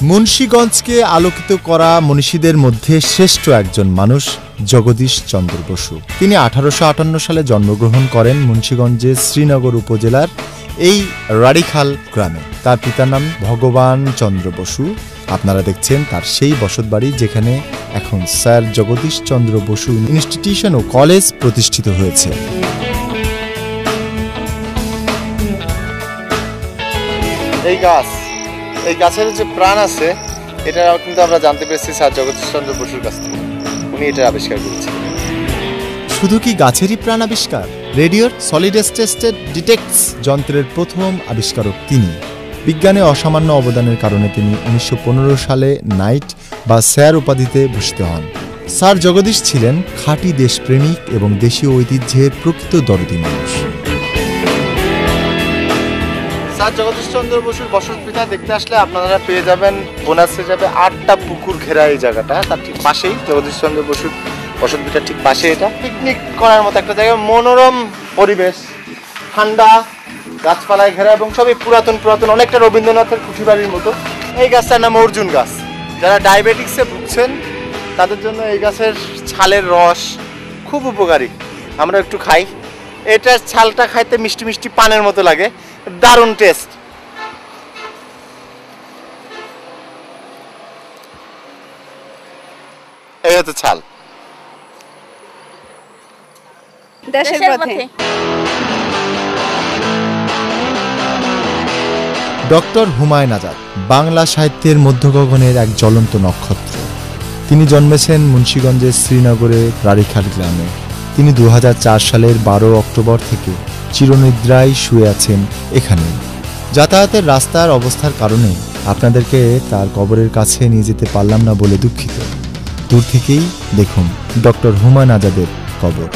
মুন্সিগঞ্জকে আলোকিত করা মনীষীদের মধ্যে শ্রেষ্ঠ একজন মানুষ জগদীশ চন্দ্র বসু। তিনি 1858 সালে জন্মগ্রহণ করেন মুন্সিগঞ্জের শ্রীনগর উপজেলার এই রাড়িখাল গ্রামে। তার পিতার নাম ভগবান চন্দ্র বসু। আপনারা দেখছেন তার সেই বসতবাড়ি যেখানে এখন স্যার জগদীশ চন্দ্র বসু ইনস্টিটিউশন ও কলেজ প্রতিষ্ঠিত হয়েছে। এই গাছের যে প্রাণ আছে এটা কিন্তু আমরা জানতে পেরেছি স্যার জগদীশ চন্দ্র বসুর কাছ থেকে। উনি এটা আবিষ্কার করেছেন। শুধু কি গাছেরই প্রাণ আবিষ্কার? রেডিওর সলিড স্টেট ডিটেক্টস যন্ত্রের প্রথম আবিষ্কারক তিনি। বিজ্ঞানে অসামান্য অবদানের কারণে তিনি 1915 সালে নাইট বা স্যার উপাধিতে ভূষিত হন। স্যার জগদীশ ছিলেন খাঁটি দেশপ্রেমিক এবং দেশীয় ঐতিহ্যের প্রকৃত দরদি মানুষ। স্যার জগদীশ চন্দ্র বসুর বসতভিটা দেখতে আসলে আপনারা পেয়ে যাবেন বোনাসে যাবে 8টা পুকুর ঘেরা এই জায়গাটা। তার ঠিক পাশেই জগদীশ চন্দ্র বসুর বসতভিটার ঠিক পাশে এটা পিকনিক করার মতো একটা জায়গা। মনোরম পরিবেশ, ঠান্ডা, গাছপালায় ঘেরা এবং সবই পুরাতন অনেকটা রবীন্দ্রনাথের কুঠি বাড়ির মতো। এই গাছটার নাম অর্জুন গাছ। যারা ডায়াবেটিক্সে ভুগছেন তাদের জন্য এই গাছের ছালের রস খুব উপকারী। আমরা একটু খাই, এটার ছালটা খাইতে মিষ্টি মিষ্টি পানের মতো লাগে, দারুণ টেস্ট। এই হচ্ছে ছাল। দেশের পথে ডক্টর হুমায়ুন আজাদ বাংলা সাহিত্যের মধ্যগগনের এক জ্বলন্ত নক্ষত্র। তিনি জন্মেছেন মুন্সিগঞ্জের শ্রীনগরের রাড়িখাল গ্রামে। তিনি 2004 সালের 12 অক্টোবর থেকে চিরনিদ্রায় শুয়ে আছেন এখানে। যাতায়াতের রাস্তার অবস্থার কারণে আপনাদেরকে তার কবরের কাছে নিয়ে যেতে পারলাম না বলে দুঃখিত। দূর থেকেই দেখুন ডক্টর হুমায়ুন আজাদের কবর।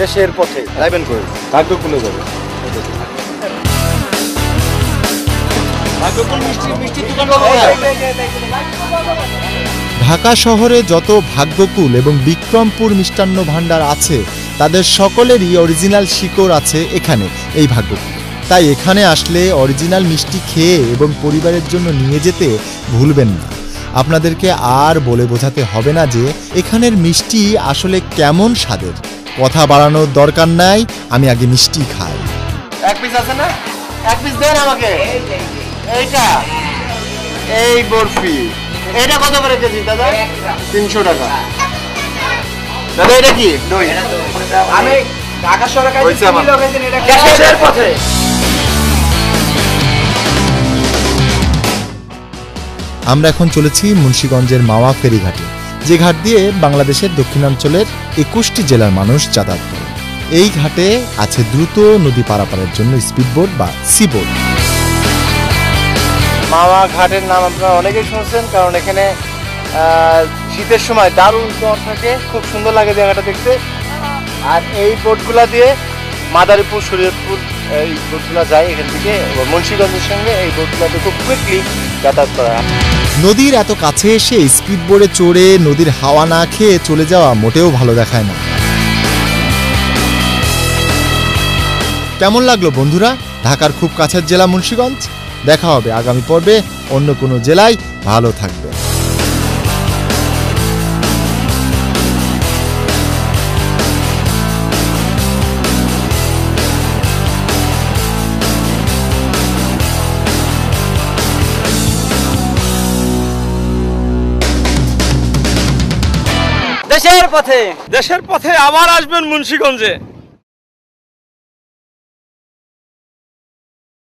দেশের পথে লাইবেন করে ভাগ্য খুলে যাবে। ঢাকা শহরে যত ভাগ্যকুল এবং বিক্রমপুর মিষ্টান্ন ভাণ্ডার আছে তাদের সকলেরই অরিজিনাল শিকড় আছে এখানে, এই ভাগ্যকুল। তাই এখানে আসলে অরিজিনাল মিষ্টি খেয়ে এবং পরিবারের জন্য নিয়ে যেতে ভুলবেন না। আপনাদেরকে আর বলে বোঝাতে হবে না যে এখানের মিষ্টি আসলে কেমন স্বাদের। কথা বাড়ানোর দরকার নাই, আমি আগে মিষ্টি খাই। এক পিস আছে না? এক পিস দেন আমাকে। এইটা এই বরফি, এটা কত করে কেজি দাদা? 300 টাকা। দাদা এটা কি? দই। আমি ঢাকা শহরে খাইছি, এটা দেশের পথে। আমরা এখন চলেছি মুন্সিগঞ্জের মাওয়া ফেরিঘাটে, যে ঘাট দিয়ে বাংলাদেশের দক্ষিণাঞ্চলের 21টি জেলার মানুষ যাতায়াত করে। এই ঘাটে আছে দ্রুত নদী পারাপারের জন্য স্পিডবোট বা সিবোট। মাওয়া ঘাটের নাম আপনারা অনেকেই শুনছেন, কারণ এখানে শীতের সময় দারুণ জ্বর থাকে, খুব সুন্দর লাগে জায়গাটা দেখতে। আর এই বোটগুলা দিয়ে মাদারীপুর, শরীয়তপুর এই বোটগুলা যায় এখান থেকে মুন্সিগঞ্জের সঙ্গে। এই বোটগুলাতে খুব কুইকলি যাতায়াত করা। নদীর এত কাছে এসে স্পিডবোটে চড়ে নদীর হাওয়া না খেয়ে চলে যাওয়া মোটেও ভালো দেখায় না। কেমন লাগলো বন্ধুরা ঢাকার খুব কাছের জেলা মুন্সিগঞ্জ? দেখা হবে আগামী পর্বে অন্য কোনো জেলায়। ভালো থাকবে। দেশের পথে আবার আসবেন মুন্সিগঞ্জে।